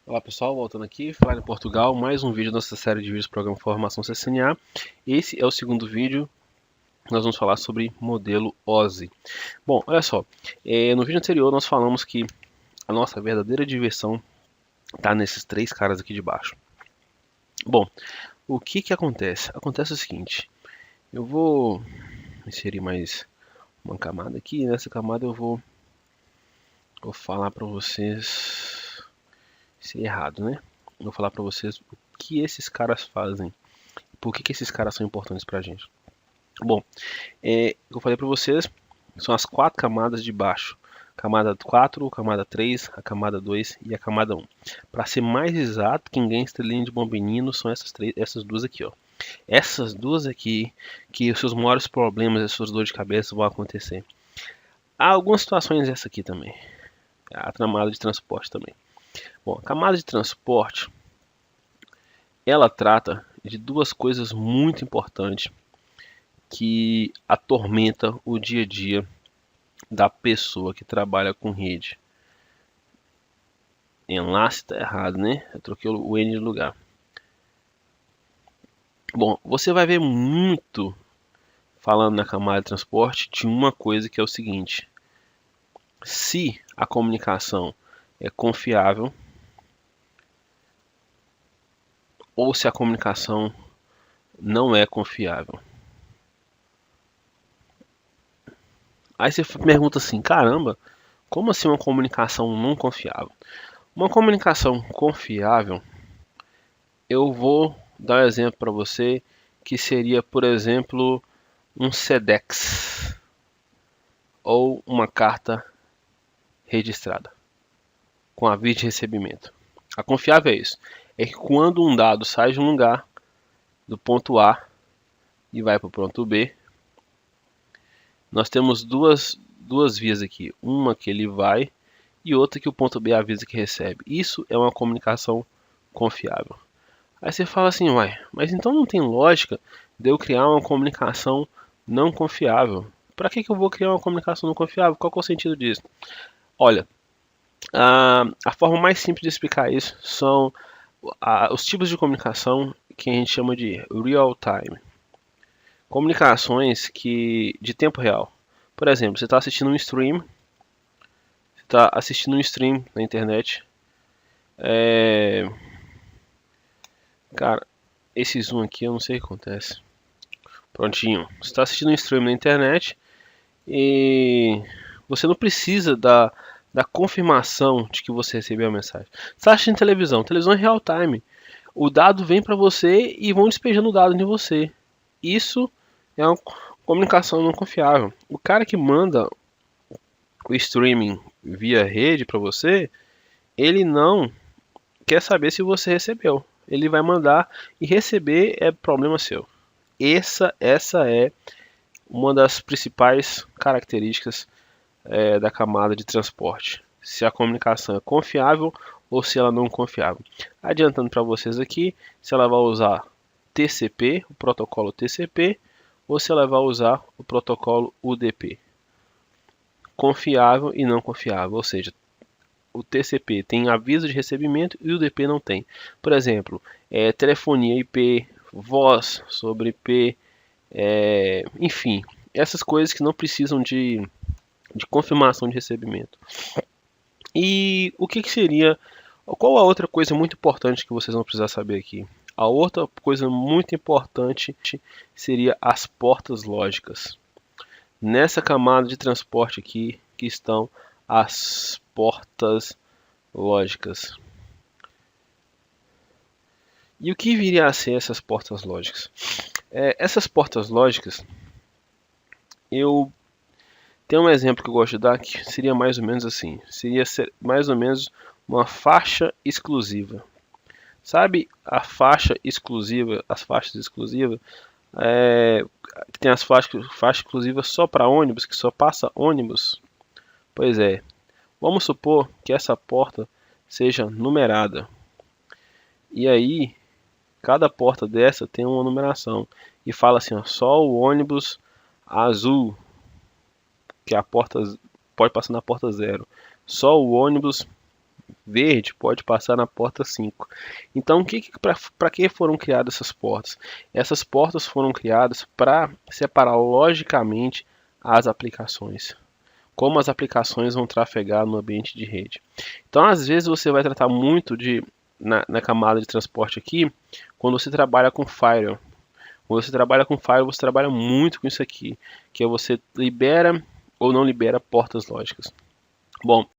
Olá pessoal, voltando aqui, falar em Portugal, mais um vídeo da nossa série de vídeos do programa Formação CCNA. Esse é o segundo vídeo, nós vamos falar sobre modelo OSI. Bom, olha só, no vídeo anterior nós falamos que a nossa verdadeira diversão está nesses três caras aqui de baixo. Bom, o que que acontece? Acontece o seguinte, eu vou inserir mais uma camada aqui, e nessa camada eu vou falar para vocês, se é errado, né? Eu vou falar para vocês o que esses caras fazem. Por que esses caras são importantes pra gente? Bom, eu falei para vocês, são as quatro camadas de baixo. Camada 4, camada 3, a camada 2 e a camada 1. Para ser mais exato, quem ganha estrelinha de bom menino são essas duas aqui, ó. Essas duas aqui que os seus maiores problemas, as suas dores de cabeça vão acontecer. Há algumas situações essa aqui também. A camada de transporte também. Bom, a camada de transporte, ela trata de duas coisas muito importantes que atormenta o dia a dia da pessoa que trabalha com rede. Enlace está errado, né? Eu troquei o N de lugar. Bom, você vai ver muito falando na camada de transporte de uma coisa que é o seguinte: se a comunicação é confiável ou se a comunicação não é confiável. Aí você pergunta assim, caramba, como assim uma comunicação não confiável? Uma comunicação confiável, eu vou dar um exemplo para você que seria, por exemplo, um SEDEX ou uma carta registrada com aviso de recebimento. A confiável é isso, é que quando um dado sai de um lugar, do ponto A e vai para o ponto B, nós temos duas vias aqui, uma que ele vai e outra que o ponto B avisa que recebe. Isso é uma comunicação confiável. Aí você fala assim, uai, mas então não tem lógica de eu criar uma comunicação não confiável. Para que eu vou criar uma comunicação não confiável? Qual que é o sentido disso? Olha, a forma mais simples de explicar isso são os tipos de comunicação que a gente chama de real time. Comunicações de tempo real. Por exemplo, você está assistindo um stream, na internet. Cara, esse zoom aqui eu não sei o que acontece. Prontinho. Você está assistindo um stream na internet e você não precisa da confirmação de que você recebeu a mensagem. Você está assistindo televisão é real time. O dado vem para você e vão despejando o dado de você. Isso é uma comunicação não confiável. O cara que manda o streaming via rede para você, ele não quer saber se você recebeu. Ele vai mandar e receber é problema seu. Essa é uma das principais características da camada de transporte. Se a comunicação é confiável ou se ela não é confiável. Adiantando para vocês aqui, se ela vai usar TCP, o protocolo TCP, ou se ela vai usar o protocolo UDP. Confiável e não confiável, ou seja, o TCP tem aviso de recebimento e o UDP não tem. Por exemplo, telefonia IP, voz sobre IP, enfim, essas coisas que não precisam de confirmação de recebimento. E o que seria, qual a outra coisa muito importante que vocês vão precisar saber aqui? A outra coisa muito importante seria as portas lógicas. Nessa camada de transporte aqui que estão as portas lógicas. E o que viria a ser essas portas lógicas? Essas portas lógicas, eu tenho um exemplo que eu gosto de dar que seria mais ou menos assim. Seria mais ou menos uma faixa exclusiva. Sabe a faixa exclusiva, as faixas exclusivas? Tem as faixas exclusivas só para ônibus, que só passa ônibus. Pois é, vamos supor que essa porta seja numerada. E aí, cada porta dessa tem uma numeração. E fala assim, ó, só o ônibus azul, que a porta pode passar na porta 0. Só o ônibus verde pode passar na porta 5. Então, para que foram criadas essas portas? Essas portas foram criadas para separar logicamente as aplicações. Como as aplicações vão trafegar no ambiente de rede. Então, às vezes, você vai tratar muito na camada de transporte aqui, quando você trabalha com Firewall. Quando você trabalha com Firewall, você trabalha muito com isso aqui, que é você libera ou não libera portas lógicas. Bom,